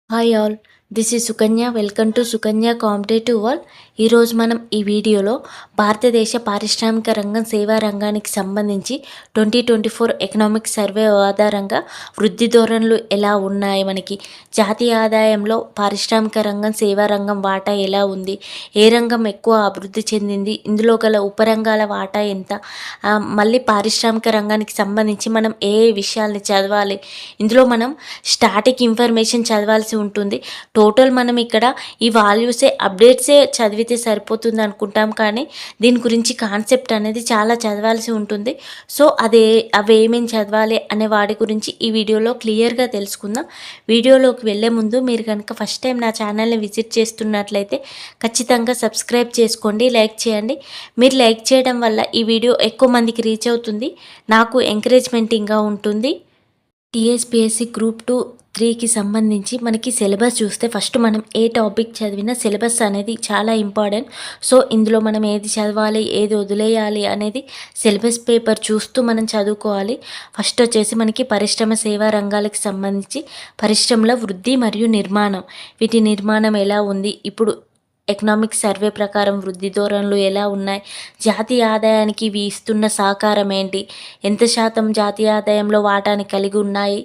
Hi all, this is Sukanya. Welcome to Sukanya competitive world. ఈరోజు మనం ఈ వీడియోలో భారతదేశ పారిశ్రామిక రంగం సేవా రంగానికి సంబంధించి 2024 ఎకనామిక్ సర్వే ఆధారంగా వృద్ధి ధోరణులు ఎలా ఉన్నాయి, మనకి జాతీయ ఆదాయంలో పారిశ్రామిక రంగం సేవా రంగం వాటా ఎలా ఉంది, ఏ రంగం ఎక్కువ అభివృద్ధి చెందింది, ఇందులో గల ఉపరంగాల వాటా ఎంత, మళ్ళీ పారిశ్రామిక రంగానికి సంబంధించి మనం ఏ విషయాల్ని చదవాలి, ఇందులో మనం స్టాటిక్ ఇన్ఫర్మేషన్ చదవాల్సి ఉంటుంది. టోటల్ మనం ఇక్కడ ఈ వాల్యూసే అప్డేట్సే చదివితే సరిపోతుంది అనుకుంటాం, కానీ దీని గురించి కాన్సెప్ట్ అనేది చాలా చదవాల్సి ఉంటుంది. సో అవి ఏమేమి చదవాలి అనే వాటి గురించి ఈ వీడియోలో క్లియర్గా తెలుసుకుందాం. వీడియోలోకి వెళ్ళే ముందు మీరు కనుక ఫస్ట్ టైం నా ఛానల్ని విజిట్ చేస్తున్నట్లయితే ఖచ్చితంగా సబ్స్క్రైబ్ చేసుకోండి, లైక్ చేయండి. మీరు లైక్ చేయడం వల్ల ఈ వీడియో ఎక్కువ మందికి రీచ్ అవుతుంది, నాకు ఎంకరేజ్మెంటింగ్గా ఉంటుంది. టీఎస్పీఎస్సీ గ్రూప్ 2-3కి సంబంధించి మనకి సిలబస్ చూస్తే ఫస్ట్ మనం ఏ టాపిక్ చదివినా సిలబస్ అనేది చాలా ఇంపార్టెంట్. సో ఇందులో మనం ఏది చదవాలి, ఏది వదిలేయాలి అనేది సిలబస్ పేపర్ చూస్తూ మనం చదువుకోవాలి. ఫస్ట్ వచ్చేసి మనకి పరిశ్రమ సేవా రంగాలకు సంబంధించి పరిశ్రమల వృద్ధి మరియు నిర్మాణం, వీటి నిర్మాణం ఎలా ఉంది, ఇప్పుడు ఎకనామిక్ సర్వే ప్రకారం వృద్ధి ధోరణులు ఎలా ఉన్నాయి, జాతీయ ఆదాయానికి ఇవి ఇస్తున్న సహకారం ఏంటి, ఎంత శాతం జాతీయ ఆదాయంలో వాటాని కలిగి ఉన్నాయి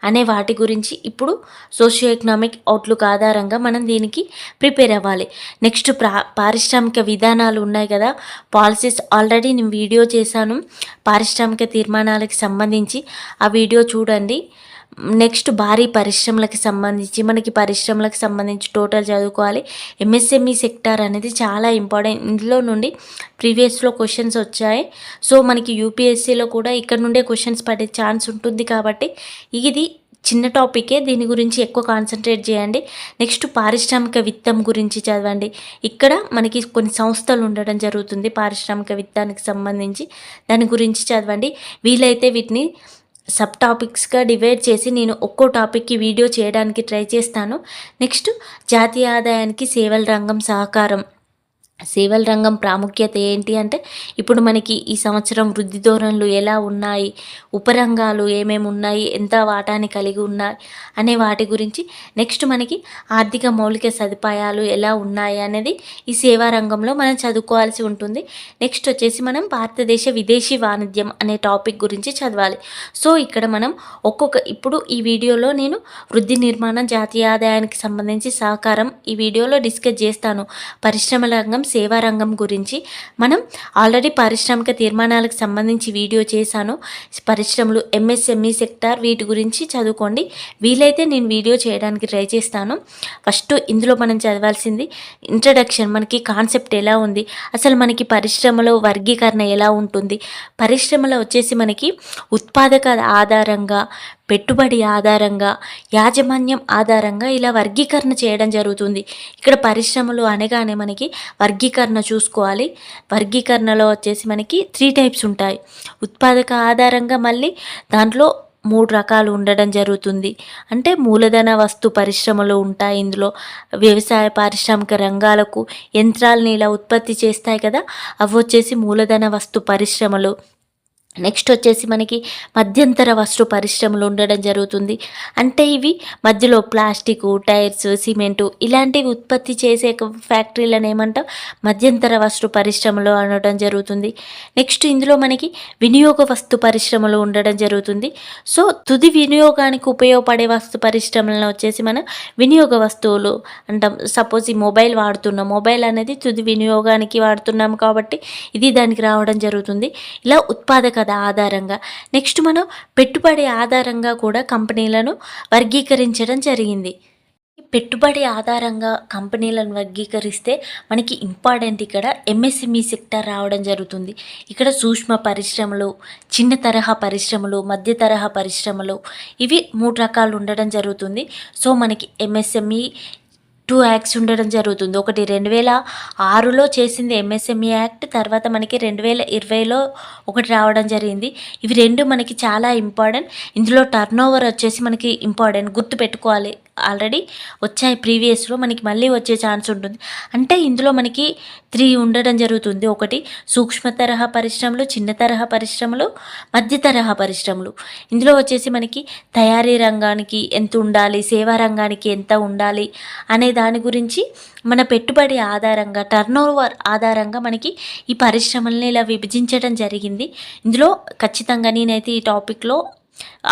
అనే వాటి గురించి ఇప్పుడు సోషియో ఎకనామిక్ అవుట్లుక్ ఆధారంగా మనం దీనికి ప్రిపేర్ అవ్వాలి. నెక్స్ట్ పారిశ్రామిక విధానాలు ఉన్నాయి కదా, పాలసీస్. ఆల్రెడీ నేను వీడియో చేశాను పారిశ్రామిక తీర్మానాలకు సంబంధించి, ఆ వీడియో చూడండి. నెక్స్ట్ భారీ పరిశ్రమలకు సంబంధించి మనకి పరిశ్రమలకు సంబంధించి టోటల్ చదువుకోవాలి. ఎంఎస్ఎంఈ సెక్టార్ అనేది చాలా ఇంపార్టెంట్. ఇందులో నుండి ప్రీవియస్లో క్వశ్చన్స్ వచ్చాయి. సో మనకి యూపీఎస్సీలో కూడా ఇక్కడ నుండే క్వశ్చన్స్ పడే ఛాన్స్ ఉంటుంది, కాబట్టి ఇది చిన్న టాపికే, దీని గురించి ఎక్కువ కాన్సన్ట్రేట్ చేయండి. నెక్స్ట్ పారిశ్రామిక విత్తం గురించి చదవండి. ఇక్కడ మనకి కొన్ని సంస్థలు ఉండడం జరుగుతుంది పారిశ్రామిక విత్తానికి సంబంధించి, దాని గురించి చదవండి. వీలైతే వీటిని సబ్ టాపిక్స్గా డివైడ్ చేసి నేను ఒక్కో టాపిక్కి వీడియో చేయడానికి ట్రై చేస్తాను. నెక్స్ట్ జాతీయ ఆదాయానికి సేవల రంగం సహకారం. సేవల రంగం ప్రాముఖ్యత ఏంటి అంటే, ఇప్పుడు మనకి ఈ సంవత్సరం వృద్ధి ధోరణులు ఎలా ఉన్నాయి, ఉపరంగాలు ఏమేమి ఉన్నాయి, ఎంత వాటాని కలిగి ఉన్నాయి అనే వాటి గురించి. నెక్స్ట్ మనకి ఆర్థిక మౌలిక సదుపాయాలు ఎలా ఉన్నాయి అనేది ఈ సేవా రంగంలో మనం చదువుకోవాల్సి ఉంటుంది. నెక్స్ట్ వచ్చేసి మనం భారతదేశ విదేశీ వాణిజ్యం అనే టాపిక్ గురించి చదవాలి. సో ఇక్కడ మనం ఇప్పుడు ఈ వీడియోలో నేను వృద్ధి నిర్మాణం, జాతీయ ఆదాయానికి సంబంధించి సహకారం ఈ వీడియోలో డిస్కస్ చేస్తాను. పరిశ్రమల రంగం, సేవా రంగం గురించి మనం ఆల్రెడీ పారిశ్రామిక తీర్మానాలకు సంబంధించి వీడియో చేశాను. పరిశ్రమలు, ఎంఎస్ఎంఈ సెక్టార్, వీటి గురించి చదువుకోండి. వీలైతే నేను వీడియో చేయడానికి ట్రై చేస్తాను. ఫస్ట్ ఇందులో మనం చదవాల్సింది ఇంట్రడక్షన్, మనకి కాన్సెప్ట్ ఎలా ఉంది, అసలు మనకి పరిశ్రమలో వర్గీకరణ ఎలా ఉంటుంది. పరిశ్రమలో వచ్చేసి మనకి ఉత్పాదక ఆధారంగా, పెట్టుబడి ఆధారంగా, యాజమాన్యం ఆధారంగా ఇలా వర్గీకరణ చేయడం జరుగుతుంది. ఇక్కడ పరిశ్రమలు అనగానే మనకి వర్గీకరణ చూసుకోవాలి. వర్గీకరణలో వచ్చేసి మనకి 3 టైప్స్ ఉంటాయి. ఉత్పాదక ఆధారంగా మళ్ళీ దాంట్లో 3 రకాలు ఉండడం జరుగుతుంది. అంటే మూలధన వస్తు పరిశ్రమలు ఉంటాయి. ఇందులో వ్యవసాయ పారిశ్రామిక రంగాలకు యంత్రాలని ఇలా ఉత్పత్తి చేస్తాయి కదా, అవి వచ్చేసి మూలధన వస్తు పరిశ్రమలు. నెక్స్ట్ వచ్చేసి మనకి మధ్యంతర వస్తు పరిశ్రమలు ఉండడం జరుగుతుంది. అంటే ఇవి మధ్యలో ప్లాస్టిక్, టైర్స్, సిమెంటు ఇలాంటివి ఉత్పత్తి చేసే ఫ్యాక్టరీలను ఏమంటాం, మధ్యంతర వస్తు పరిశ్రమలు అనడం జరుగుతుంది. నెక్స్ట్ ఇందులో మనకి వినియోగ వస్తు పరిశ్రమలు ఉండడం జరుగుతుంది. సో తుది వినియోగానికి ఉపయోగపడే వస్తు పరిశ్రమలను వచ్చేసి మనం వినియోగ వస్తువులు అంటాం. సపోజ్ ఈ మొబైల్ వాడుతున్నాం, మొబైల్ అనేది తుది వినియోగానికి వాడుతున్నాం కాబట్టి ఇది దానికి రావడం జరుగుతుంది. ఇలా ఉత్పాదక ఆధారంగా. నెక్స్ట్ మనం పెట్టుబడి ఆధారంగా కూడా కంపెనీలను వర్గీకరించడం జరిగింది. పెట్టుబడి ఆధారంగా కంపెనీలను వర్గీకరిస్తే మనకి ఇంపార్టెంట్ ఇక్కడ ఎంఎస్ఎంఈ సెక్టర్ రావడం జరుగుతుంది. ఇక్కడ సూక్ష్మ పరిశ్రమలు, చిన్న తరహా పరిశ్రమలు, మధ్య తరహా పరిశ్రమలు, ఇవి 3 రకాలు ఉండడం జరుగుతుంది. సో మనకి ఎంఎస్ఎంఈ 2 యాక్ట్స్ ఉండడం జరుగుతుంది. ఒకటి 2006లో చేసింది ఎంఎస్ఎంఈ యాక్ట్, తర్వాత మనకి 2020లో ఒకటి రావడం జరిగింది. ఇవి 2 మనకి చాలా ఇంపార్టెంట్. ఇందులో టర్నోవర్ వచ్చేసి మనకి ఇంపార్టెంట్, గుర్తుపెట్టుకోవాలి. ఆల్రెడీ వచ్చాయి ప్రీవియస్లో, మనకి మళ్ళీ వచ్చే ఛాన్స్ ఉంటుంది. అంటే ఇందులో మనకి 3 ఉండడం జరుగుతుంది. ఒకటి సూక్ష్మ తరహా పరిశ్రమలు, చిన్న తరహా పరిశ్రమలు, మధ్య తరహా పరిశ్రమలు. ఇందులో వచ్చేసి మనకి తయారీ రంగానికి ఎంత ఉండాలి, సేవా రంగానికి ఎంత ఉండాలి అనే దాని గురించి మన పెట్టుబడి ఆధారంగా, టర్నోవర్ ఆధారంగా మనకి ఈ పరిశ్రమల్ని ఇలా విభజించడం జరిగింది. ఇందులో ఖచ్చితంగా నేనైతే ఈ టాపిక్లో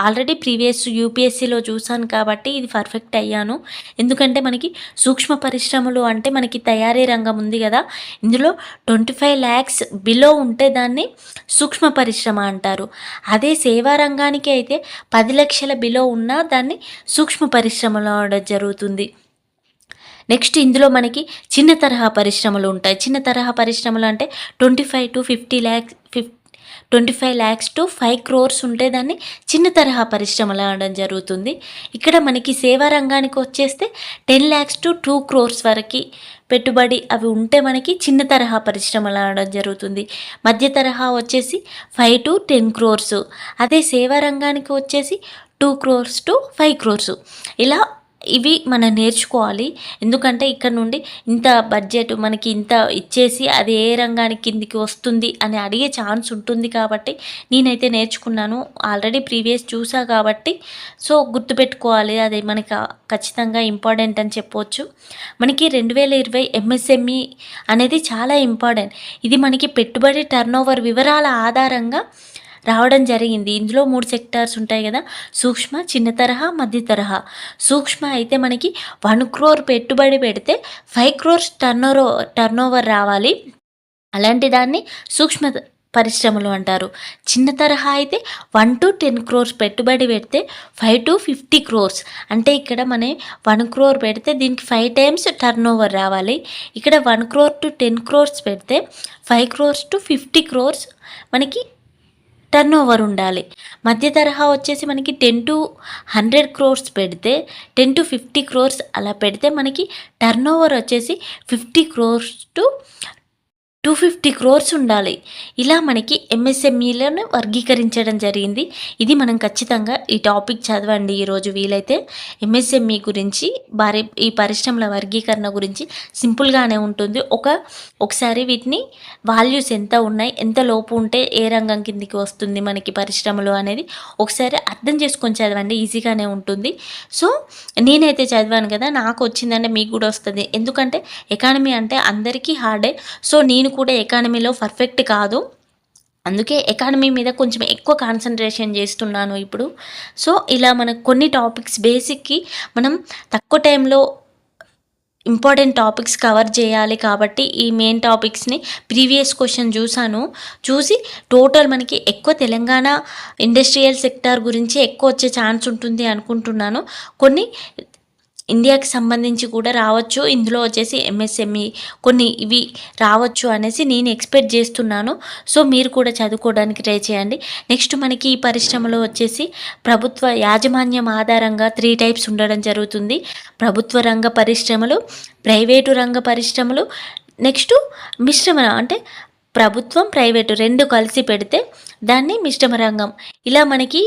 ఆల్రెడీ ప్రీవియస్ యూపీఎస్సీలో చూసాను కాబట్టి ఇది పర్ఫెక్ట్ అయ్యాను. ఎందుకంటే మనకి సూక్ష్మ పరిశ్రమలు అంటే మనకి తయారీ రంగం ఉంది కదా, ఇందులో 25 lakhs బిలో ఉంటే దాన్ని సూక్ష్మ పరిశ్రమ అంటారు. అదే సేవా రంగానికి అయితే 10 లక్షల బిలో ఉన్నా దాన్ని సూక్ష్మ పరిశ్రమలో అవడం జరుగుతుంది. నెక్స్ట్ ఇందులో మనకి చిన్న తరహా పరిశ్రమలు ఉంటాయి. చిన్న తరహా పరిశ్రమలు అంటే 25 lakhs to 5 crores ఉంటే దాన్ని చిన్న తరహా పరిశ్రమలు అనడం జరుగుతుంది. ఇక్కడ మనకి సేవా రంగానికి వచ్చేస్తే 10 lakhs to 2 crores వరకు పెట్టుబడి అవి ఉంటే మనకి చిన్న తరహా పరిశ్రమలు అనడం జరుగుతుంది. మధ్య తరహా వచ్చేసి 5 to 10 crores. అదే సేవా రంగానికి వచ్చేసి 2 crores to 5 crores. ఇలా ఇవి మనం నేర్చుకోవాలి. ఎందుకంటే ఇక్కడ నుండి ఇంత బడ్జెట్ మనకి ఇంత ఇచ్చేసి అది ఏ రంగానికి కిందికి వస్తుంది అని అడిగే ఛాన్స్ ఉంటుంది కాబట్టి నేనైతే నేర్చుకున్నాను. ఆల్రెడీ ప్రీవియస్ చూసా కాబట్టి సో గుర్తుపెట్టుకోవాలి. అది మనకి ఖచ్చితంగా ఇంపార్టెంట్ అని చెప్పవచ్చు. మనకి 2020 ఎంఎస్ఎంఈ అనేది చాలా ఇంపార్టెంట్. ఇది మనకి పెట్టుబడి టర్నోవర్ వివరాల ఆధారంగా రావడం జరిగింది. ఇందులో 3 సెక్టార్స్ ఉంటాయి కదా, సూక్ష్మ, చిన్న తరహా, మధ్య తరహా. సూక్ష్మ అయితే మనకి 1 crore పెట్టుబడి పెడితే 5 crores టర్నోవర్ రావాలి. అలాంటి దాన్ని సూక్ష్మ పరిశ్రమలు అంటారు. చిన్న తరహా అయితే 1 to 10 crores పెట్టుబడి పెడితే 5 to 50 crores. అంటే ఇక్కడ మనం 1 crore పెడితే దీనికి 5 times టర్నోవర్ రావాలి. ఇక్కడ 1 crore to 10 crores పెడితే 5 crores to 50 crores మనకి టర్నోవర్ ఉండాలి. మధ్య తరహా వచ్చేసి మనకి 10 to 100 crores పెడితే 10 to 50 crores అలా పెడితే మనకి టర్నోవర్ వచ్చేసి 50 crores to 250 crores ఉండాలి. ఇలా మనకి ఎంఎస్ఎంఈలను వర్గీకరించడం జరిగింది. ఇది మనం ఖచ్చితంగా ఈ టాపిక్ చదవండి ఈరోజు వీలైతే. ఎంఎస్ఎంఈ గురించి ఈ పరిశ్రమల వర్గీకరణ గురించి సింపుల్గానే ఉంటుంది. ఒకసారి వీటిని వాల్యూస్ ఎంత ఉన్నాయి, ఎంత లోపు ఉంటే ఏ రంగం కిందికి వస్తుంది మనకి పరిశ్రమలు అనేది ఒకసారి అర్థం చేసుకొని చదవండి, ఈజీగానే ఉంటుంది. సో నేనైతే చదివాను కదా, నాకు వచ్చిందంటే మీకు కూడా వస్తుంది. ఎందుకంటే ఎకానమీ అంటే అందరికీ హార్డే. సో నేను కూడా ఎకానమీలో పర్ఫెక్ట్ కాదు, అందుకే ఎకానమీ మీద కొంచెం ఎక్కువ కాన్సన్ట్రేషన్ చేస్తున్నాను ఇప్పుడు. సో ఇలా మనకు కొన్ని టాపిక్స్ బేసిక్కి మనం తక్కువ టైంలో ఇంపార్టెంట్ టాపిక్స్ కవర్ చేయాలి కాబట్టి ఈ మెయిన్ టాపిక్స్ని ప్రీవియస్ క్వశ్చన్ చూసి టోటల్ మనకి ఎక్కువ తెలంగాణ ఇండస్ట్రియల్ సెక్టార్ గురించి ఎక్కువ వచ్చే ఛాన్స్ ఉంటుంది అనుకుంటున్నాను. కొన్ని ఇండియాకి సంబంధించి కూడా రావచ్చు. ఇందులో వచ్చేసి ఎంఎస్ఎంఈ కొన్ని ఇవి రావచ్చు అనేసి నేను ఎక్స్పెక్ట్ చేస్తున్నాను. సో మీరు కూడా చదువుకోవడానికి ట్రై చేయండి. నెక్స్ట్ మనకి ఈ పరిశ్రమలో వచ్చేసి ప్రభుత్వ యాజమాన్యం ఆధారంగా 3 types ఉండడం జరుగుతుంది. ప్రభుత్వ రంగ పరిశ్రమలు, ప్రైవేటు రంగ పరిశ్రమలు, నెక్స్ట్ మిశ్రమ అంటే ప్రభుత్వం ప్రైవేటు 2 కలిసి పెడితే దాన్ని మిశ్రమ రంగం. ఇలా మనకి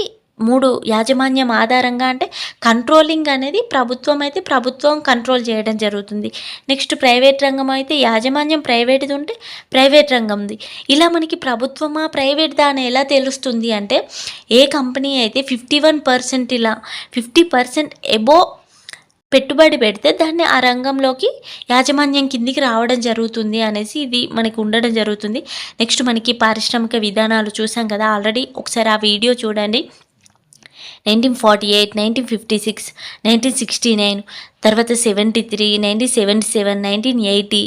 3 యాజమాన్యం ఆధారంగా అంటే కంట్రోలింగ్ అనేది ప్రభుత్వం అయితే ప్రభుత్వం కంట్రోల్ చేయడం జరుగుతుంది. నెక్స్ట్ ప్రైవేట్ రంగం అయితే యాజమాన్యం ప్రైవేట్ది ఉంటే ప్రైవేట్ రంగంది. ఇలా మనకి ప్రభుత్వమా ప్రైవేట్దా అని ఎలా తెలుస్తుంది అంటే ఏ కంపెనీ అయితే 51% ఇలా 50% ఎబో పెట్టుబడి పెడితే దాన్ని ఆ రంగంలోకి యాజమాన్యం కిందికి రావడం జరుగుతుంది అనేసి ఇది మనకి ఉండడం జరుగుతుంది. నెక్స్ట్ మనకి పారిశ్రామిక విధానాలు చూసాం కదా ఆల్రెడీ, ఒకసారి ఆ వీడియో చూడండి. 1948, 1956, 1969, తర్వాత 73, 1977, 1980,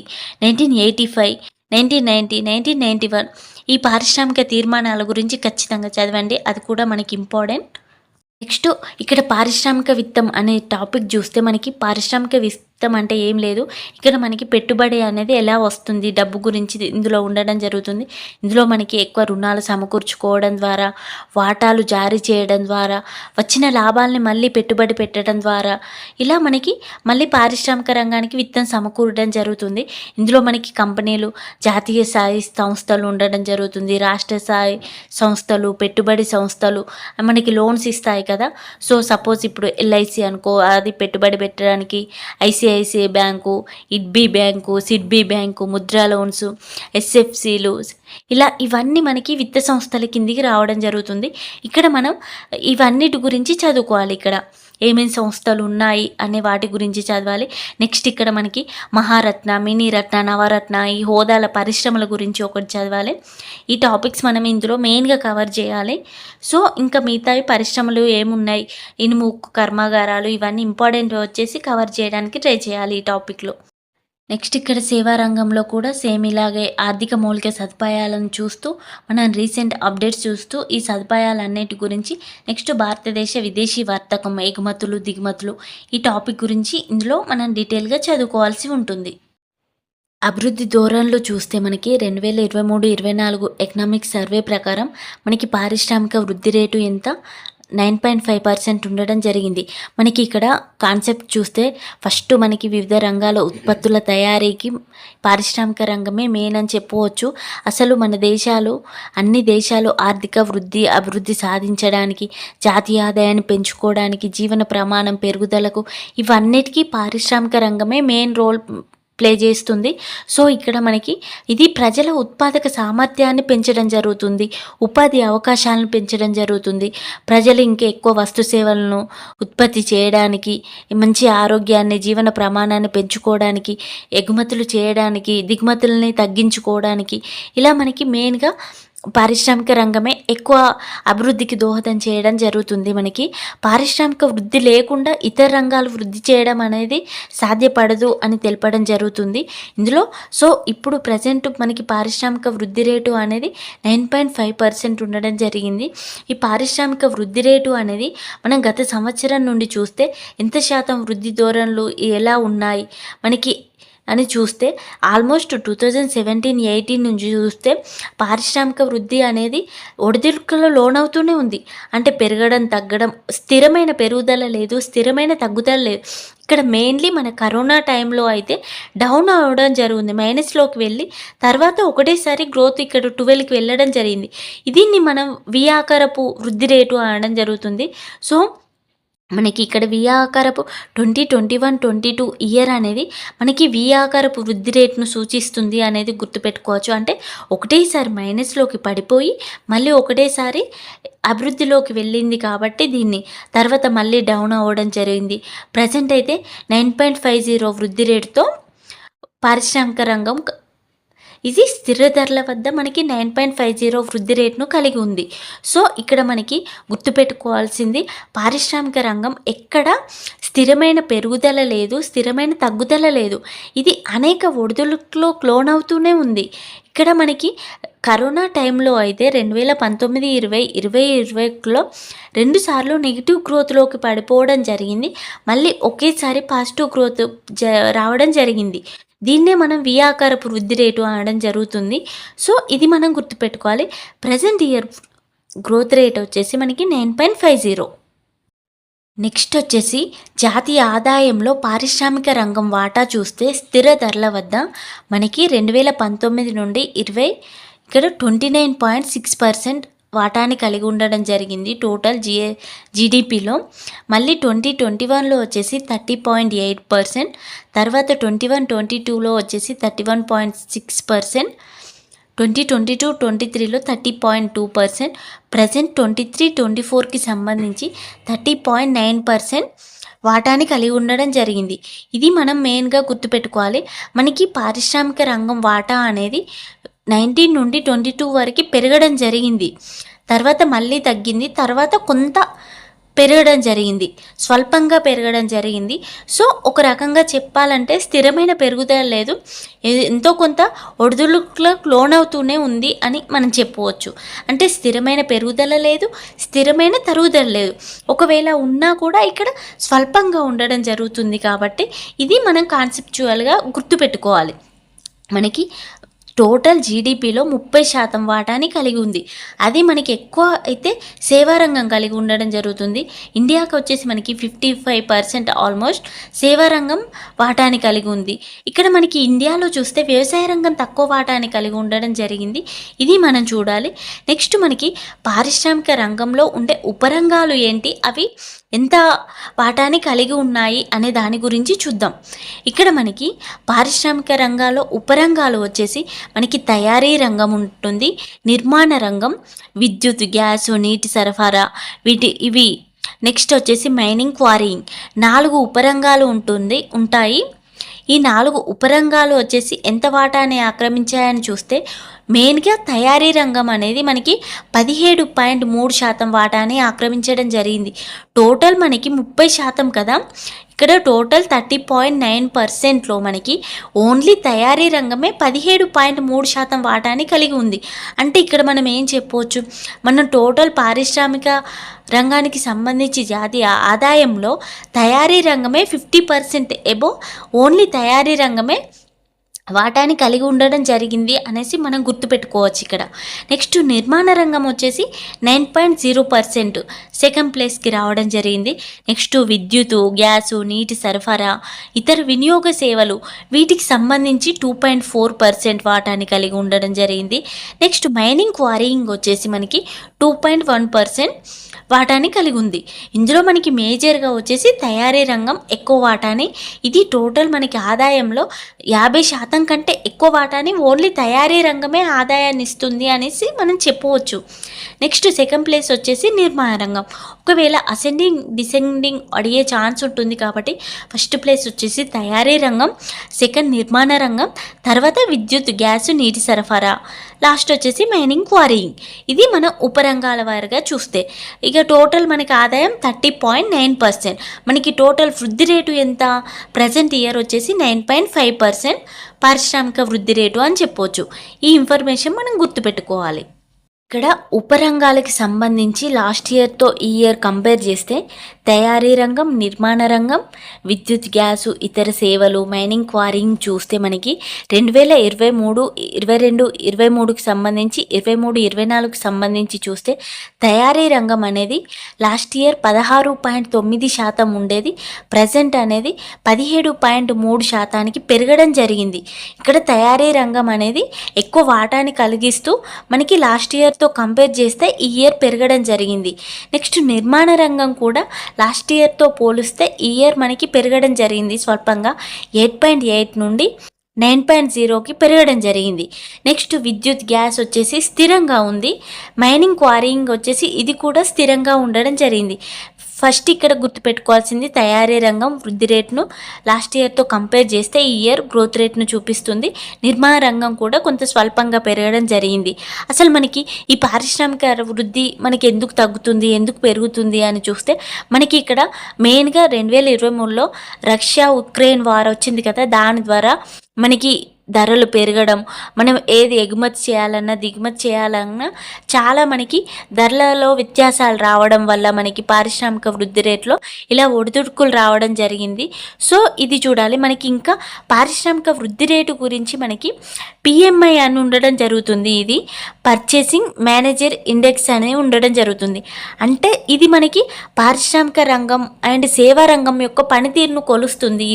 1985, 1990, 1991 ఈ పారిశ్రామిక తీర్మానాల గురించి ఖచ్చితంగా చదవండి, అది కూడా మనకి ఇంపార్టెంట్. నెక్స్ట్ ఇక్కడ పారిశ్రామిక విత్తం అనే టాపిక్ చూస్తే మనకి పారిశ్రామిక అంటే ఏం లేదు. ఇక్కడ మనకి పెట్టుబడి అనేది ఎలా వస్తుంది, డబ్బు గురించి ఇందులో ఉండడం జరుగుతుంది. ఇందులో మనకి ఎక్కువ రుణాలు సమకూర్చుకోవడం ద్వారా, వాటాలు జారీ చేయడం ద్వారా, వచ్చిన లాభాలని మళ్ళీ పెట్టుబడి పెట్టడం ద్వారా, ఇలా మనకి మళ్ళీ పారిశ్రామిక రంగానికి విత్తం సమకూరడం జరుగుతుంది. ఇందులో మనకి కంపెనీలు, జాతీయ స్థాయి సంస్థలు ఉండడం జరుగుతుంది, రాష్ట్ర స్థాయి సంస్థలు, పెట్టుబడి సంస్థలు మనకి లోన్స్ ఇస్తాయి కదా. సో సపోజ్ ఇప్పుడు ఎల్ఐసి అనుకో, అది పెట్టుబడి పెట్టడానికి ICICI bank, IDBI bank, SIDBI bank, Mudra loans, ఎస్ఎఫ్సిలు, ఇలా ఇవన్నీ మనకి విత్త సంస్థల కిందికి రావడం జరుగుతుంది. ఇక్కడ మనం ఇవన్నిటి గురించి చదువుకోవాలి. ఇక్కడ ఏమేమి సంస్థలు ఉన్నాయి అనే వాటి గురించి చదవాలి. నెక్స్ట్ ఇక్కడ మనకి మహారత్న, మినీ రత్న, నవరత్న, ఈ హోదాల పరిశ్రమల గురించి ఒకటి చదవాలి. ఈ టాపిక్స్ మనం ఇందులో మెయిన్గా కవర్ చేయాలి. సో ఇంకా మిగతావి పరిశ్రమలు ఏమున్నాయి, ఇనుము కర్మాగారాలు, ఇవన్నీ ఇంపార్టెంట్ వచ్చేసి కవర్ చేయడానికి ట్రై చేయాలి ఈ టాపిక్లో. నెక్స్ట్ ఇక్కడ సేవా రంగంలో కూడా సేమ్ ఇలాగే ఆర్థిక మౌలిక సదుపాయాలను చూస్తూ, మనం రీసెంట్ అప్డేట్స్ చూస్తూ ఈ సదుపాయాలన్నిటి గురించి, నెక్స్ట్ భారతదేశ విదేశీ వర్తకం, ఎగుమతులు దిగుమతులు, ఈ టాపిక్ గురించి ఇందులో మనం డీటెయిల్గా చదువుకోవాల్సి ఉంటుంది. అభివృద్ధి ధోరణిలో చూస్తే మనకి 2023-24 ఎకనామిక్ సర్వే ప్రకారం మనకి పారిశ్రామిక వృద్ధి రేటు ఎంత, 9.5% ఉండడం జరిగింది. మనకి ఇక్కడ కాన్సెప్ట్ చూస్తే ఫస్ట్ మనకి వివిధ రంగాల ఉత్పత్తుల తయారీకి పారిశ్రామిక రంగమే మెయిన్ అని చెప్పవచ్చు. అసలు మన అన్ని దేశాలు ఆర్థిక అభివృద్ధి సాధించడానికి, జాతీయ ఆదాయాన్ని పెంచుకోవడానికి, జీవన ప్రమాణం పెరుగుదలకు, ఇవన్నిటికీ పారిశ్రామిక రంగమే మెయిన్ రోల్ ప్లే చేస్తుంది. సో ఇక్కడ మనకి ఇది ప్రజల ఉత్పాదక సామర్థ్యాన్ని పెంచడం జరుగుతుంది, ఉపాధి అవకాశాలను పెంచడం జరుగుతుంది, ప్రజలు ఇంకా ఎక్కువ వస్తు సేవలను ఉత్పత్తి చేయడానికి, మంచి ఆరోగ్యాన్ని, జీవన ప్రమాణాన్ని పెంచుకోవడానికి, ఎగుమతులు చేయడానికి, దిగుమతులని తగ్గించుకోవడానికి, ఇలా మనకి మెయిన్గా పారిశ్రామిక రంగమే ఎక్కువ అభివృద్ధికి దోహదం చేయడం జరుగుతుంది. మనకి పారిశ్రామిక వృద్ధి లేకుండా ఇతర రంగాలు వృద్ధి చేయడం అనేది సాధ్యపడదు అని తెలపడం జరుగుతుంది ఇందులో. సో ఇప్పుడు ప్రజెంట్ మనకి పారిశ్రామిక వృద్ధి రేటు అనేది 9.5% ఉండడం జరిగింది. ఈ పారిశ్రామిక వృద్ధి రేటు అనేది మనం గత సంవత్సరం నుండి చూస్తే ఎంత శాతం వృద్ధి ధోరణులు ఎలా ఉన్నాయి మనకి అని చూస్తే, ఆల్మోస్ట్ 2017-18 నుంచి చూస్తే పారిశ్రామిక వృద్ధి అనేది ఒడిదుడుకుల లోనవుతూనే ఉంది. అంటే పెరగడం తగ్గడం, స్థిరమైన పెరుగుదల లేదు, స్థిరమైన తగ్గుదల లేదు. ఇక్కడ మెయిన్లీ మన కరోనా టైంలో అయితే డౌన్ అవ్వడం జరిగింది, మైనస్లోకి వెళ్ళి తర్వాత ఒకటేసారి గ్రోత్ ఇక్కడ 12కి వెళ్ళడం జరిగింది. దీన్ని మనం వి ఆకారపు వృద్ధి రేటు అనడం జరుగుతుంది. సో మనకి ఇక్కడ వి ఆకారపు 2021-22 ఇయర్ అనేది మనకి వి ఆకారపు వృద్ధి రేటును సూచిస్తుంది అనేది గుర్తుపెట్టుకోవచ్చు. అంటే ఒకటేసారి మైనస్లోకి పడిపోయి మళ్ళీ ఒకటేసారి అభివృద్ధిలోకి వెళ్ళింది కాబట్టి దీన్ని తర్వాత మళ్ళీ డౌన్ అవ్వడం జరిగింది. ప్రజెంట్ అయితే 9.50 వృద్ధి రేటుతో పారిశ్రామిక రంగం ఇది స్థిర ధరల వద్ద మనకి 9.50 వృద్ధి రేటును కలిగి ఉంది. సో ఇక్కడ మనకి గుర్తుపెట్టుకోవాల్సింది, పారిశ్రామిక రంగం ఎక్కడ స్థిరమైన పెరుగుదల లేదు, స్థిరమైన తగ్గుదల లేదు. ఇది అనేక ఒడిదుడుకుల్లో క్లోన్ అవుతూనే ఉంది. ఇక్కడ మనకి కరోనా టైంలో అయితే 2019-20 రెండుసార్లు నెగిటివ్ గ్రోత్లోకి పడిపోవడం జరిగింది, మళ్ళీ ఒకేసారి పాజిటివ్ గ్రోత్ రావడం జరిగింది. దీన్నే మనం వి ఆకారపు వృద్ధి రేటు అనడం జరుగుతుంది. సో ఇది మనం గుర్తుపెట్టుకోవాలి. ప్రజెంట్ ఇయర్ గ్రోత్ రేట్ వచ్చేసి మనకి 9.50. నెక్స్ట్ వచ్చేసి జాతీయ ఆదాయంలో పారిశ్రామిక రంగం వాటా చూస్తే స్థిర ధరల వద్ద మనకి 2019 నుండి 20 ఇక్కడ 29.6% వాటాని కలిగి ఉండడం జరిగింది టోటల్ జీడిపిలో. మళ్ళీ 2021లో వచ్చేసి 30.8%, తర్వాత 21-22లో వచ్చేసి 31.6%, 2022-23లో 30.2%, ప్రజెంట్ 23-24కి సంబంధించి 30.9% వాటాని కలిగి ఉండడం జరిగింది. ఇది మనం మెయిన్గా గుర్తుపెట్టుకోవాలి. మనకి పారిశ్రామిక రంగం వాటా అనేది 19 నుండి 22 వరకు పెరగడం జరిగింది, తర్వాత మళ్ళీ తగ్గింది, తర్వాత కొంత పెరగడం జరిగింది, స్వల్పంగా పెరగడం జరిగింది. సో ఒక రకంగా చెప్పాలంటే స్థిరమైన పెరుగుదల లేదు, ఎంతో కొంత ఒడిదుడుకులకు లోనవుతూనే ఉంది అని మనం చెప్పవచ్చు. అంటే స్థిరమైన పెరుగుదల లేదు, స్థిరమైన తరుగుదల లేదు. ఒకవేళ ఉన్నా కూడా ఇక్కడ స్వల్పంగా ఉండడం జరుగుతుంది. కాబట్టి ఇది మనం కాన్సెప్చువల్గా గుర్తుపెట్టుకోవాలి. మనకి టోటల్ జీడిపిలో 30% వాటాని కలిగి ఉంది. అది మనకి ఎక్కువ అయితే సేవారంగం కలిగి ఉండడం జరుగుతుంది. ఇండియాకి వచ్చేసి మనకి 55% ఆల్మోస్ట్ సేవారంగం వాటాని కలిగి ఉంది. ఇక్కడ మనకి ఇండియాలో చూస్తే వ్యవసాయ రంగం తక్కువ వాటాని కలిగి ఉండడం జరిగింది. ఇది మనం చూడాలి. నెక్స్ట్ మనకి పారిశ్రామిక రంగంలో ఉండే ఉపరంగాలు ఏంటి, అవి ఎంత వాటాని కలిగి ఉన్నాయి అనే దాని గురించి చూద్దాం. ఇక్కడ మనకి పారిశ్రామిక రంగాల్లో ఉపరంగాలు వచ్చేసి మనకి తయారీ రంగం ఉంటుంది, నిర్మాణ రంగం, విద్యుత్, గ్యాసు, నీటి సరఫరా, ఇవి నెక్స్ట్ వచ్చేసి మైనింగ్, క్వారీయింగ్, 4 ఉపరంగాలు ఉంటాయి. ఈ 4 ఉపరంగాలు వచ్చేసి ఎంత వాటాని ఆక్రమించాయని చూస్తే మెయిన్గా తయారీ రంగం అనేది మనకి 17.3% వాటాని ఆక్రమించడం జరిగింది. టోటల్ మనకి 30% కదా, ఇక్కడ టోటల్ 30.9%లో మనకి ఓన్లీ తయారీ రంగమే 17.3% వాటాని కలిగి ఉంది. అంటే ఇక్కడ మనం ఏం చెప్పవచ్చు, మనం టోటల్ పారిశ్రామిక రంగానికి సంబంధించి జాతీయ ఆదాయంలో తయారీ రంగమే 50% ఎబో ఓన్లీ తయారీ రంగమే వాటాని కలిగి ఉండడం జరిగింది అనేసి మనం గుర్తుపెట్టుకోవచ్చు ఇక్కడ. నెక్స్ట్ నిర్మాణ రంగం వచ్చేసి 9.0% సెకండ్ ప్లేస్కి రావడం జరిగింది. నెక్స్ట్ విద్యుత్, గ్యాసు, నీటి సరఫరా, ఇతర వినియోగ సేవలు, వీటికి సంబంధించి 2.4% వాటాని కలిగి ఉండడం జరిగింది. నెక్స్ట్ మైనింగ్, క్వారీయింగ్ వచ్చేసి మనకి 2.1% వాటాని కలిగి ఉంది. ఇందులో మనకి మేజర్గా వచ్చేసి తయారీ రంగం ఎక్కువ వాటాని, ఇది టోటల్ మనకి ఆదాయంలో 50% కంటే ఎక్కువ వాటాని ఓన్లీ తయారీ రంగమే ఆదాయాన్ని ఇస్తుంది అనేసి మనం చెప్పవచ్చు. నెక్స్ట్ సెకండ్ ప్లేస్ వచ్చేసి నిర్మాణ రంగం. ఒకవేళ అసెండింగ్ డిసెండింగ్ అడిగే ఛాన్స్ ఉంటుంది కాబట్టి ఫస్ట్ ప్లేస్ వచ్చేసి తయారీ రంగం, సెకండ్ నిర్మాణ రంగం, తర్వాత విద్యుత్, గ్యాసు, నీటి సరఫరా, లాస్ట్ వచ్చేసి మైనింగ్, క్వారీయింగ్. ఇది మన ఉపరంగాల వారిగా చూస్తే ఇక టోటల్ మనకి ఆదాయం 30.9%. మనకి టోటల్ వృద్ధి రేటు ఎంత, ప్రజెంట్ ఇయర్ వచ్చేసి 9.5% పారిశ్రామిక వృద్ధి రేటు అని చెప్పవచ్చు. ఈ ఇన్ఫర్మేషన్ మనం గుర్తుపెట్టుకోవాలి. ఇక్కడ ఉపరంగాలకి సంబంధించి లాస్ట్ ఇయర్తో ఈ ఇయర్ కంపేర్ చేస్తే తయారీ రంగం, నిర్మాణ రంగం, విద్యుత్, గ్యాసు, ఇతర సేవలు, మైనింగ్, క్వారీయింగ్ చూస్తే మనకి 2023, 22, 23కి సంబంధించి 23, 24కి సంబంధించి చూస్తే తయారీ రంగం అనేది లాస్ట్ ఇయర్ 16.9% ఉండేది, ప్రజెంట్ అనేది 17.3%కి పెరగడం జరిగింది. ఇక్కడ తయారీ రంగం అనేది ఎక్కువ వాటాని కలిగిస్తూ మనకి లాస్ట్ ఇయర్తో కంపేర్ చేస్తే ఈ ఇయర్ పెరగడం జరిగింది. నెక్స్ట్ నిర్మాణ రంగం కూడా లాస్ట్ ఇయర్తో పోలిస్తే ఈ ఇయర్ మనకి పెరగడం జరిగింది, స్వల్పంగా 8.8 నుండి 9.0కి పెరగడం జరిగింది. నెక్స్ట్ విద్యుత్, గ్యాస్ వచ్చేసి స్థిరంగా ఉంది. మైనింగ్, క్వారీయింగ్ వచ్చేసి ఇది కూడా స్థిరంగా ఉండడం జరిగింది. ఫస్ట్ ఇక్కడ గుర్తుపెట్టుకోవాల్సింది తయారీ రంగం వృద్ధి రేటును లాస్ట్ ఇయర్తో కంపేర్ చేస్తే ఈ ఇయర్ గ్రోత్ రేట్ను చూపిస్తుంది. నిర్మాణ రంగం కూడా కొంత స్వల్పంగా పెరగడం జరిగింది. అసలు మనకి ఈ పారిశ్రామిక వృద్ధి మనకి ఎందుకు తగ్గుతుంది, ఎందుకు పెరుగుతుంది అని చూస్తే మనకి ఇక్కడ మెయిన్గా 2023లో రష్యా ఉక్రెయిన్ వార్ వచ్చింది కదా, దాని ద్వారా మనకి ధరలు పెరగడం, మనం ఏది ఎగుమతి చేయాలన్నా దిగుమతి చేయాలన్నా చాలా మనకి ధరలలో వ్యత్యాసాలు రావడం వల్ల మనకి పారిశ్రామిక వృద్ధి రేట్లో ఇలా ఒడిదుడుకులు రావడం జరిగింది. సో ఇది చూడాలి. మనకి ఇంకా పారిశ్రామిక వృద్ధి రేటు గురించి మనకి PMI అని ఉండడం జరుగుతుంది. ఇది పర్చేసింగ్ మేనేజర్ ఇండెక్స్ అని ఉండడం జరుగుతుంది. అంటే ఇది మనకి పారిశ్రామిక రంగం అండ్ సేవా రంగం యొక్క పనితీరును కొలుస్తుంది.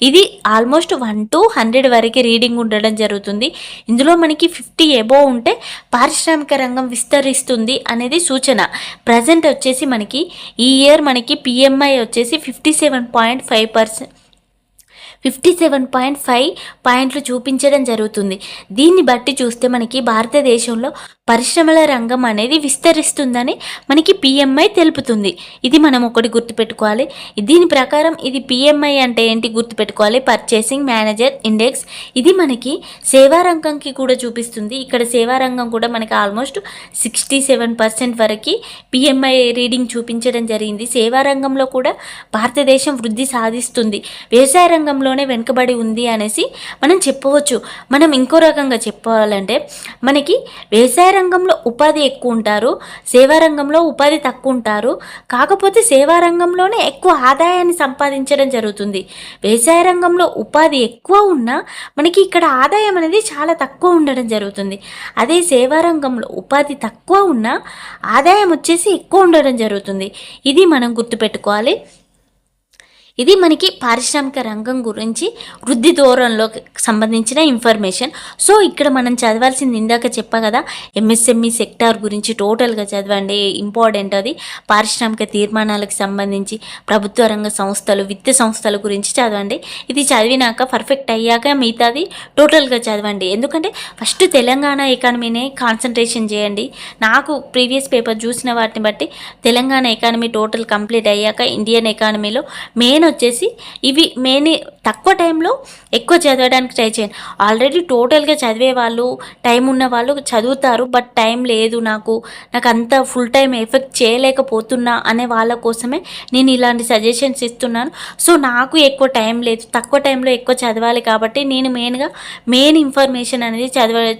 ఇది ఆల్మోస్ట్ 1 to 100 వరకు రీడింగ్ ఉండడం జరుగుతుంది. ఇందులో మనకి 50 ఎబోవ్ ఉంటే పారిశ్రామిక రంగం విస్తరిస్తుంది అనేది సూచన. ప్రజెంట్ వచ్చేసి మనకి ఈ ఇయర్ మనకి PMI వచ్చేసి 57.5%, 57.5 పాయింట్లు చూపించడం జరుగుతుంది. దీన్ని బట్టి చూస్తే మనకి భారతదేశంలో పరిశ్రమల రంగం అనేది విస్తరిస్తుందని మనకి పిఎంఐ తెలుపుతుంది. ఇది మనం ఒకటి గుర్తుపెట్టుకోవాలి. దీని ప్రకారం ఇది పిఎంఐ అంటే ఏంటి గుర్తుపెట్టుకోవాలి, పర్చేసింగ్ మేనేజర్ ఇండెక్స్. ఇది మనకి సేవా రంగంకి కూడా చూపిస్తుంది. ఇక్కడ సేవా రంగం కూడా మనకి ఆల్మోస్ట్ 67% వరకు పిఎంఐ రీడింగ్ చూపించడం జరిగింది. సేవా రంగంలో కూడా భారతదేశం వృద్ధి సాధిస్తుంది, వ్యవసాయ రంగంలోనే వెనుకబడి ఉంది అనేసి మనం చెప్పవచ్చు. మనం ఇంకో రకంగా చెప్పాలంటే మనకి వ్యవసాయ రంగంలో ఉపాధి ఎక్కువ ఉంటారు, సేవా రంగంలో ఉపాధి తక్కువ ఉంటారు. కాకపోతే సేవా రంగంలోనే ఎక్కువ ఆదాయాన్ని సంపాదించడం జరుగుతుంది. వ్యవసాయ రంగంలో ఉపాధి ఎక్కువ ఉన్నా మనకి ఇక్కడ ఆదాయం అనేది చాలా తక్కువ ఉండడం జరుగుతుంది. అదే సేవా రంగంలో ఉపాధి తక్కువ ఉన్నా ఆదాయం వచ్చేసి ఎక్కువ ఉండడం జరుగుతుంది. ఇది మనం గుర్తుపెట్టుకోవాలి. ఇది మనకి పారిశ్రామిక రంగం గురించి వృద్ధి ధోరణిలో సంబంధించిన ఇన్ఫర్మేషన్. సో ఇక్కడ మనం చదవాల్సింది ఇందాక చెప్పా కదా, ఎంఎస్ఎంఈ సెక్టార్ గురించి టోటల్గా చదవండి, ఇంపార్టెంట్. అది పారిశ్రామిక తీర్మానాలకు సంబంధించి ప్రభుత్వ రంగ సంస్థలు, విత్త సంస్థల గురించి చదవండి. ఇది చదివినాక పర్ఫెక్ట్ అయ్యాక మిగతాది టోటల్గా చదవండి. ఎందుకంటే ఫస్ట్ తెలంగాణ ఎకానమీనే కాన్సన్ట్రేషన్ చేయండి. నాకు ప్రీవియస్ పేపర్ చూసిన వాటిని బట్టి తెలంగాణ ఎకానమీ టోటల్ కంప్లీట్ అయ్యాక ఇండియన్ ఎకానమీలో మెయిన్ వచ్చేసి ఇవి మెయిన్ తక్కువ టైంలో ఎక్కువ చదవడానికి ట్రై చేయండి. ఆల్రెడీ టోటల్గా చదివే వాళ్ళు, టైం ఉన్న వాళ్ళు చదువుతారు, బట్ టైం లేదు నాకు అంత ఫుల్ టైం ఎఫెక్ట్ చేయలేకపోతున్నా అనే వాళ్ళ కోసమే నేను ఇలాంటి సజెషన్స్ ఇస్తున్నాను. సో నాకు ఎక్కువ టైం లేదు, తక్కువ టైంలో ఎక్కువ చదవాలి కాబట్టి నేను మెయిన్ ఇన్ఫర్మేషన్ అనేది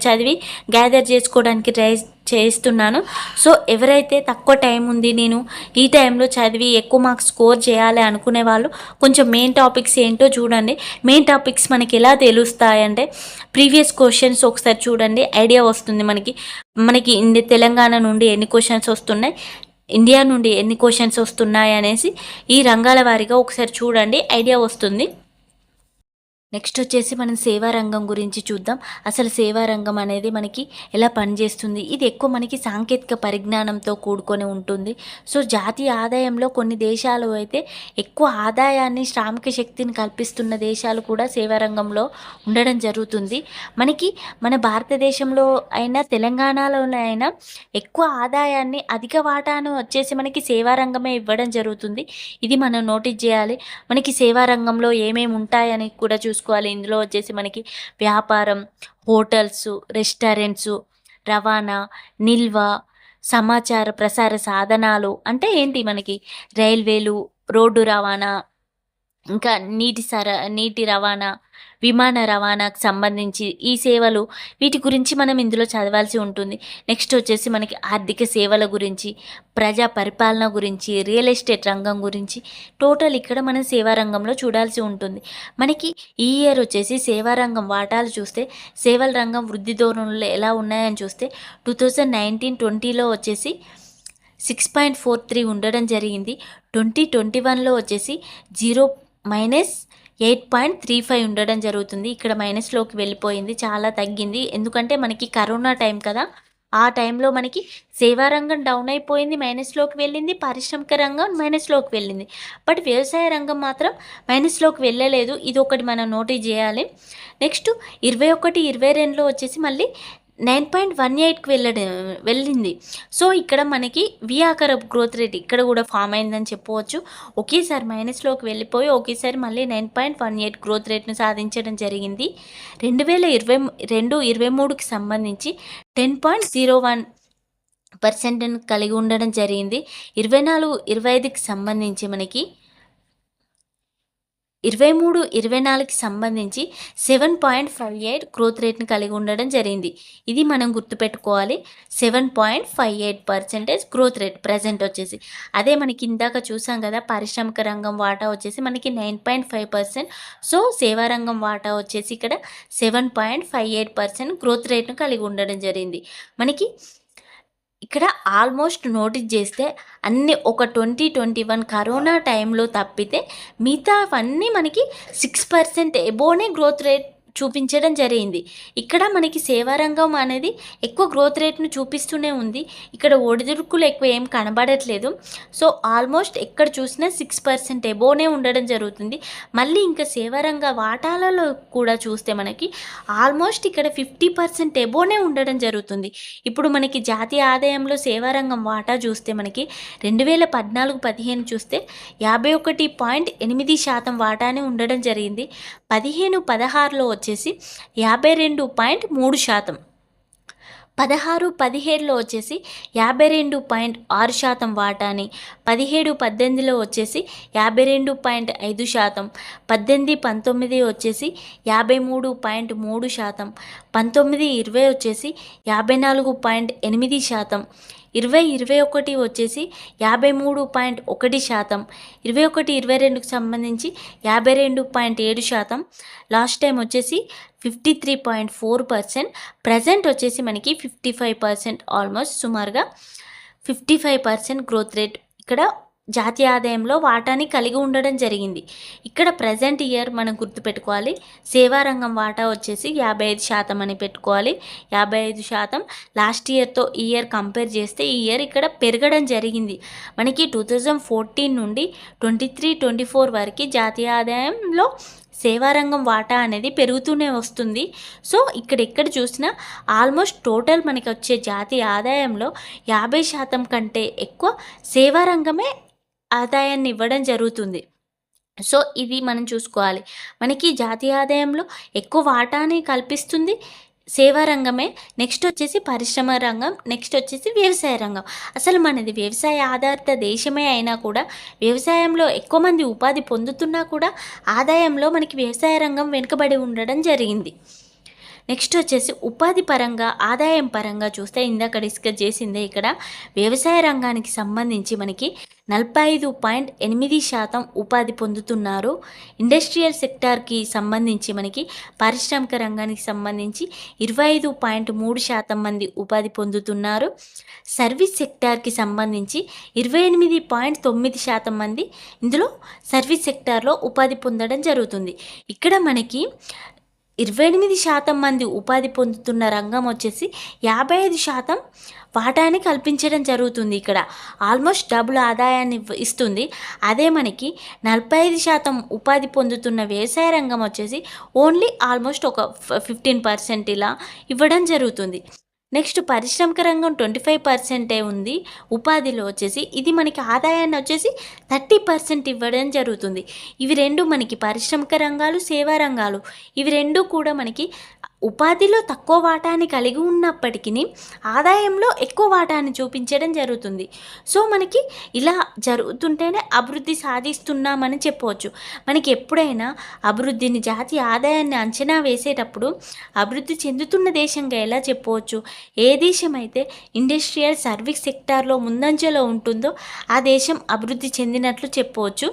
చదివి గ్యాదర్ చేసుకోవడానికి ట్రై చేస్తున్నాను. సో ఎవరైతే తక్కువ టైం ఉంది, నేను ఈ టైంలో చదివి ఎక్కువ మార్క్స్ స్కోర్ చేయాలి అనుకునే వాళ్ళు కొంచెం మెయిన్ టాపిక్స్ ఏంటో చూడండి. మెయిన్ టాపిక్స్ మనకి ఎలా తెలుస్తాయంటే ప్రీవియస్ క్వశ్చన్స్ ఒకసారి చూడండి, ఐడియా వస్తుంది మనకి తెలంగాణ నుండి ఎన్ని క్వశ్చన్స్ వస్తున్నాయి, ఇండియా నుండి ఎన్ని క్వశ్చన్స్ వస్తున్నాయి అనేసి ఈ రంగాల వారీగా ఒకసారి చూడండి, ఐడియా వస్తుంది. నెక్స్ట్ వచ్చేసి మనం సేవా రంగం గురించి చూద్దాం. అసలు సేవా రంగం అనేది మనకి ఎలా పనిచేస్తుంది, ఇది ఎక్కువ మనకి సాంకేతిక పరిజ్ఞానంతో కూడుకొని ఉంటుంది. సో జాతీయ ఆదాయంలో కొన్ని దేశాలు అయితే ఎక్కువ ఆదాయాన్ని, శ్రామిక శక్తిని కల్పిస్తున్న దేశాలు కూడా సేవా రంగంలో ఉండడం జరుగుతుంది. మన భారతదేశంలో అయినా తెలంగాణలోనే అయినా ఎక్కువ ఆదాయాన్ని, అధిక వాటాను వచ్చేసి మనకి సేవా రంగమే ఇవ్వడం జరుగుతుంది. ఇది మనం నోటీస్ చేయాలి. మనకి సేవా రంగంలో ఏమేమి ఉంటాయని కూడా చూసుకోవాలి. ఇందులో వచ్చేసి మనకి వ్యాపారం, హోటల్స్, రెస్టారెంట్స్, రవాణా, నిల్వ, సమాచార ప్రసార సాధనాలు అంటే ఏంటి, మనకి రైల్వేలు, రోడ్డు రవాణా, ఇంకా నీటి రవాణా, విమాన రవాణాకు సంబంధించి ఈ సేవలు, వీటి గురించి మనం ఇందులో చదవాల్సి ఉంటుంది. నెక్స్ట్ వచ్చేసి మనకి ఆర్థిక సేవల గురించి, ప్రజా పరిపాలన గురించి, రియల్ ఎస్టేట్ రంగం గురించి టోటల్ ఇక్కడ మనం సేవా రంగంలో చూడాల్సి ఉంటుంది. మనకి ఈ ఇయర్ వచ్చేసి సేవా రంగం వాటాలు చూస్తే సేవల రంగం వృద్ధి ధోరణులు ఎలా ఉన్నాయని చూస్తే 2019-20లో వచ్చేసి 6.43 ఉండడం జరిగింది. 2021లో వచ్చేసి -8.35 ఉండడం జరుగుతుంది. ఇక్కడ మైనస్లోకి వెళ్ళిపోయింది, చాలా తగ్గింది. ఎందుకంటే మనకి కరోనా టైం కదా, ఆ టైంలో మనకి సేవా రంగం డౌన్ అయిపోయింది, మైనస్లోకి వెళ్ళింది. పారిశ్రామిక రంగం మైనస్లోకి వెళ్ళింది, బట్ వ్యవసాయ రంగం మాత్రం మైనస్లోకి వెళ్ళలేదు. ఇది ఒకటి మనం నోటీస్ చేయాలి. నెక్స్ట్ 21-22లో వచ్చేసి మళ్ళీ 9.18కి వెళ్ళింది. సో ఇక్కడ మనకి వి ఆకార గ్రోత్ రేట్ ఇక్కడ కూడా ఫామ్ అయిందని చెప్పవచ్చు. ఒకేసారి మైనస్లోకి వెళ్ళిపోయి ఒకేసారి మళ్ళీ 9.18 గ్రోత్ రేట్ను సాధించడం జరిగింది. 2022-23కి సంబంధించి 10.01% కలిగి ఉండడం జరిగింది. 24-25కి సంబంధించి మనకి 23-24కి సంబంధించి 7.58 గ్రోత్ రేట్ని కలిగి ఉండడం జరిగింది. ఇది మనం గుర్తుపెట్టుకోవాలి. 7.58% గ్రోత్ రేట్ ప్రజెంట్ వచ్చేసి. అదే మనకి ఇందాక చూసాం కదా, పారిశ్రామిక రంగం వాటా వచ్చేసి మనకి 9.5%. సో సేవా రంగం వాటా వచ్చేసి ఇక్కడ 7.58% గ్రోత్ రేట్ను కలిగి ఉండడం జరిగింది. మనకి ఇక్కడ ఆల్మోస్ట్ నోటీస్ చేస్తే అన్నీ ఒక 2021 కరోనా టైంలో తప్పితే మిగతావన్నీ మనకి 6% ఎబోనే గ్రోత్ రేట్ చూపించడం జరిగింది. ఇక్కడ మనకి సేవారంగం అనేది ఎక్కువ గ్రోత్ రేట్ను చూపిస్తూనే ఉంది. ఇక్కడ ఒడిదుడుకులు ఎక్కువ ఏం కనబడట్లేదు. సో ఆల్మోస్ట్ ఎక్కడ చూసినా 6% ఎబోనే ఉండడం జరుగుతుంది. మళ్ళీ ఇంకా సేవారంగ వాటాలలో కూడా చూస్తే మనకి ఆల్మోస్ట్ ఇక్కడ 50% ఎబోనే ఉండడం జరుగుతుంది. ఇప్పుడు మనకి జాతీయ ఆదాయంలో సేవారంగం వాటా చూస్తే మనకి 2014-15 చూస్తే 51.8% వాటానే ఉండడం జరిగింది. 15-16లో వచ్చేసి 52.3%, 16-17లో వచ్చేసి 52.6% వాటాని, 17-18లో వచ్చేసి 52.5%, 18-19 వచ్చేసి 53.3%, 19-20 వచ్చేసి 54.8%, 20-21 వచ్చేసి 53.1%, 21-22కి సంబంధించి 52.7%, లాస్ట్ టైం వచ్చేసి 53.4%, ప్రజెంట్ వచ్చేసి మనకి 55%, ఆల్మోస్ట్ సుమారుగా 55% గ్రోత్ రేట్ ఇక్కడ జాతీయ ఆదాయంలో వాటాని కలిగి ఉండడం జరిగింది. ఇక్కడ ప్రజెంట్ ఇయర్ మనం గుర్తుపెట్టుకోవాలి, సేవారంగం వాటా వచ్చేసి 55% అని పెట్టుకోవాలి. 55% లాస్ట్ ఇయర్తో ఈ ఇయర్ కంపేర్ చేస్తే ఈ ఇయర్ ఇక్కడ పెరగడం జరిగింది. మనకి 2014 నుండి 23-24 వరకు జాతీయ ఆదాయంలో సేవారంగం వాటా అనేది పెరుగుతూనే వస్తుంది. సో ఇక్కడ చూసినా ఆల్మోస్ట్ టోటల్ మనకి వచ్చే జాతీయ ఆదాయంలో 50% కంటే ఎక్కువ సేవారంగమే ఆదాయాన్ని ఇవ్వడం జరుగుతుంది. సో ఇది మనం చూసుకోవాలి. మనకి జాతీయ ఆదాయంలో ఎక్కువ వాటాని కల్పిస్తుంది సేవారంగమే. నెక్స్ట్ వచ్చేసి పరిశ్రమ రంగం, నెక్స్ట్ వచ్చేసి వ్యవసాయ రంగం. అసలు మనది వ్యవసాయ ఆధారిత దేశమే అయినా కూడా వ్యవసాయంలో ఎక్కువ మంది ఉపాధి పొందుతున్నా కూడా ఆదాయంలో మనకి వ్యవసాయ రంగం వెనుకబడి ఉండడం జరిగింది. నెక్స్ట్ వచ్చేసి ఉపాధి పరంగా ఆదాయం పరంగా చూస్తే ఇందాక డిస్కస్ చేసిందే, ఇక్కడ వ్యవసాయ రంగానికి సంబంధించి మనకి 45.8% ఉపాధి పొందుతున్నారు. ఇండస్ట్రియల్ సెక్టార్కి సంబంధించి మనకి పారిశ్రామిక రంగానికి సంబంధించి 25.3% మంది ఉపాధి పొందుతున్నారు. సర్వీస్ సెక్టార్కి సంబంధించి 28.9% మంది ఇందులో సర్వీస్ సెక్టార్లో ఉపాధి పొందడం జరుగుతుంది. ఇక్కడ మనకి 28% మంది ఉపాధి పొందుతున్న రంగం వచ్చేసి 55% వాటాని కల్పించడం జరుగుతుంది. ఇక్కడ ఆల్మోస్ట్ డబుల్ ఆదాయాన్ని ఇస్తుంది. అదే మనకి 45% ఉపాధి పొందుతున్న వ్యవసాయ రంగం వచ్చేసి ఓన్లీ ఆల్మోస్ట్ ఒక 15% ఇలా ఇవ్వడం జరుగుతుంది. నెక్స్ట్ పారిశ్రామిక రంగం 25% ఉంది ఉపాధిలో వచ్చేసి, ఇది మనకి ఆదాయాన్ని వచ్చేసి 30% ఇవ్వడం జరుగుతుంది. ఇవి రెండు మనకి పారిశ్రామిక రంగాలు, సేవా రంగాలు, ఇవి రెండు కూడా మనకి ఉపాధిలో తక్కువ వాటాని కలిగి ఉన్నప్పటికీ ఆదాయంలో ఎక్కువ వాటాని చూపించడం జరుగుతుంది. సో మనకి ఇలా జరుగుతుంటేనే అభివృద్ధి సాధిస్తున్నామని చెప్పవచ్చు. మనకి ఎప్పుడైనా అభివృద్ధిని, జాతీయ ఆదాయాన్ని అంచనా వేసేటప్పుడు అభివృద్ధి చెందుతున్న దేశంగా ఎలా చెప్పవచ్చు? ఏ దేశం అయితే ఇండస్ట్రియల్ సర్వీస్ సెక్టార్లో ముందంజలో ఉంటుందో ఆ దేశం అభివృద్ధి చెందినట్లు చెప్పవచ్చు.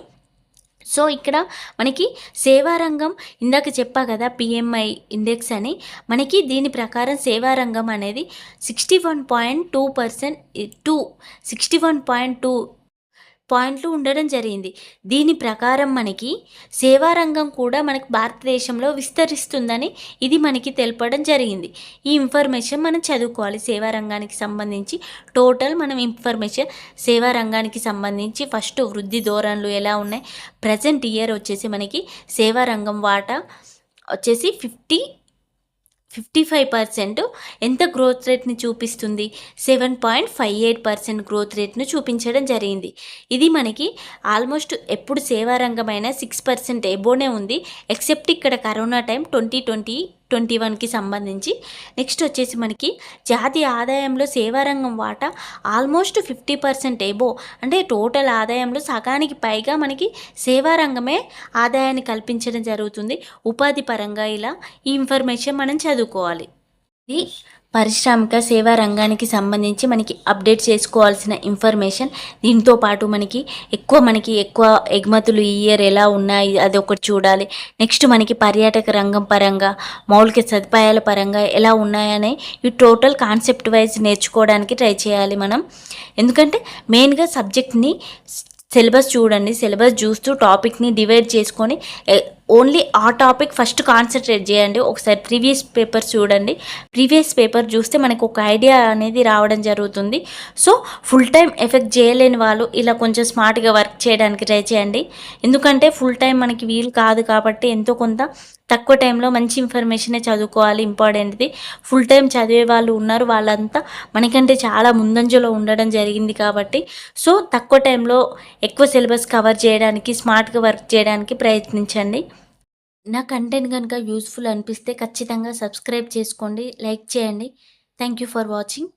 సో ఇక్కడ మనకి సేవారంగం ఇందాక చెప్పా కదా, పిఎంఐ ఇండెక్స్ అని, మనకి దీని ప్రకారం సేవారంగం అనేది 61.2 పాయింట్లు ఉండడం జరిగింది. దీని ప్రకారం మనకి సేవారంగం కూడా మనకి భారతదేశంలో విస్తరిస్తుందని ఇది మనకి తెలపడం జరిగింది. ఈ ఇన్ఫర్మేషన్ మనం చదువుకోవాలి. సేవారంగానికి సంబంధించి టోటల్ మనం ఇన్ఫర్మేషన్ సేవారంగానికి సంబంధించి ఫస్ట్ వృద్ధి ధోరణులు ఎలా ఉన్నాయి, ప్రజెంట్ ఇయర్ వచ్చేసి మనకి సేవారంగం వాటా వచ్చేసి 55% ఎంత గ్రోత్ రేట్ని చూపిస్తుంది? 7.58% గ్రోత్ రేట్ను చూపించడం జరిగింది. ఇది మనకి ఆల్మోస్ట్ ఎప్పుడు సేవారంగమైన 6% ఎబోనే ఉంది, ఎక్సెప్ట్ ఇక్కడ కరోనా టైం 2020-21కి సంబంధించి. నెక్స్ట్ వచ్చేసి మనకి జాతీయ ఆదాయంలో సేవారంగం వాటా ఆల్మోస్ట్ 50% ఎబో, అంటే టోటల్ ఆదాయంలో సగానికి పైగా మనకి సేవారంగమే ఆదాయాన్ని కల్పించడం జరుగుతుంది ఉపాధి పరంగా. ఇలా ఈ ఇన్ఫర్మేషన్ మనం చదువుకోవాలి. ఇది పారిశ్రామిక సేవా రంగానికి సంబంధించి మనకి అప్డేట్ చేసుకోవాల్సిన ఇన్ఫర్మేషన్. దీంతో పాటు మనకి ఎక్కువ ఎగుమతులు ఈ ఇయర్ ఎలా ఉన్నాయి అది ఒకటి చూడాలి. నెక్స్ట్ మనకి పర్యాటక రంగం పరంగా, మౌలిక సదుపాయాల పరంగా ఎలా ఉన్నాయని ఈ టోటల్ కాన్సెప్ట్ వైజ్ నేర్చుకోవడానికి ట్రై చేయాలి మనం. ఎందుకంటే మెయిన్గా సబ్జెక్ట్ని సిలబస్ చూడండి, సిలబస్ చూస్తూ టాపిక్ని డివైడ్ చేసుకొని ఓన్లీ ఆ టాపిక్ ఫస్ట్ కాన్సన్ట్రేట్ చేయండి. ఒకసారి ప్రీవియస్ పేపర్ చూడండి. ప్రీవియస్ పేపర్ చూస్తే మనకు ఒక ఐడియా అనేది రావడం జరుగుతుంది. సో ఫుల్ టైం ఎఫెక్ట్ చేయలేని వాళ్ళు ఇలా కొంచెం స్మార్ట్గా వర్క్ చేయడానికి ట్రై చేయండి. ఎందుకంటే ఫుల్ టైం మనకి వీలు కాదు కాబట్టి ఎంతో కొంత తక్కువ టైంలో మంచి ఇన్ఫర్మేషనే చదువుకోవాలి. ఇంపార్టెంట్ది ఫుల్ టైం చదివే వాళ్ళు ఉన్నారు, వాళ్ళంతా మనకంటే చాలా ముందంజలో ఉండడం జరిగింది కాబట్టి సో తక్కువ టైంలో ఎక్కువ సిలబస్ కవర్ చేయడానికి స్మార్ట్గా వర్క్ చేయడానికి ప్రయత్నించండి. నా కంటెంట్ కనుక యూస్ఫుల్ అనిపిస్తే ఖచ్చితంగా సబ్స్క్రైబ్ చేసుకోండి, లైక్ చేయండి. Thank you for watching.